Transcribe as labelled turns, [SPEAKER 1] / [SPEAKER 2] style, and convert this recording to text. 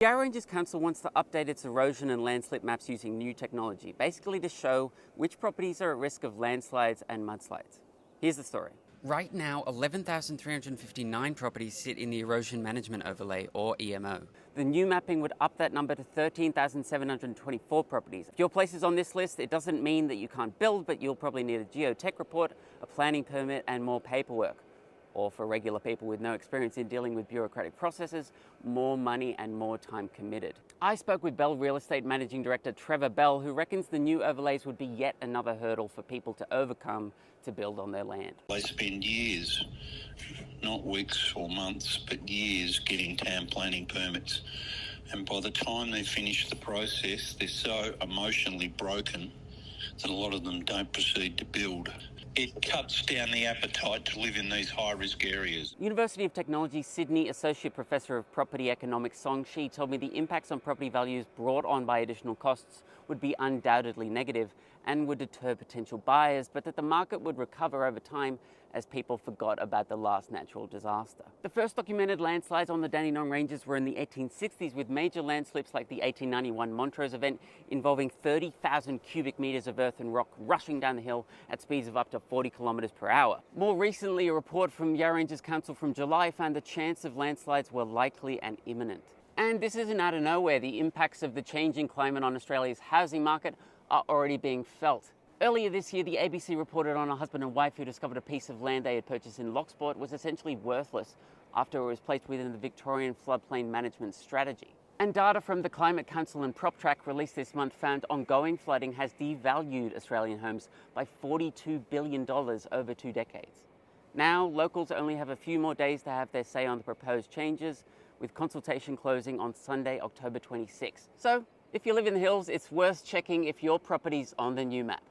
[SPEAKER 1] The Yarra Ranges Council wants to update its erosion and landslip maps using new technology, basically to show which properties are at risk of landslides and mudslides. Here's the story. Right now, 11,359 properties sit in the Erosion Management Overlay, or EMO. The new mapping would up that number to 13,724 properties. If your place is on this list, it doesn't mean that you can't build, but you'll probably need a geotech report, a planning permit, and more paperwork. Or for regular people with no experience in dealing with bureaucratic processes, more money and more time committed. I spoke with Bell Real Estate Managing Director Trevor Bell, who reckons the new overlays would be yet another hurdle for people to overcome to build on their land.
[SPEAKER 2] They spend years, not weeks or months, but years getting town planning permits. And by the time they finish the process, they're so emotionally broken that a lot of them don't proceed to build. It cuts down the appetite to live in these high-risk areas.
[SPEAKER 1] University of Technology Sydney Associate Professor of Property Economics Song Shi told me the impacts on property values brought on by additional costs would be undoubtedly negative and would deter potential buyers, but that the market would recover over time as people forgot about the last natural disaster. The first documented landslides on the Dandenong Ranges were in the 1860s, with major landslips like the 1891 Montrose event involving 30,000 cubic meters of earth and rock rushing down the hill at speeds of up to 40 kilometers per hour. More recently, a report from Yarra Ranges Council from July found the chance of landslides were likely and imminent. And this isn't out of nowhere. The impacts of the changing climate on Australia's housing market are already being felt. Earlier this year, the ABC reported on a husband and wife who discovered a piece of land they had purchased in Locksport was essentially worthless after it was placed within the Victorian floodplain management strategy. And data from the Climate Council and PropTrack released this month found ongoing flooding has devalued Australian homes by $42 billion over 2 decades. Now, locals only have a few more days to have their say on the proposed changes, with consultation closing on Sunday, October 26. So, if you live in the hills, it's worth checking if your property's on the new map.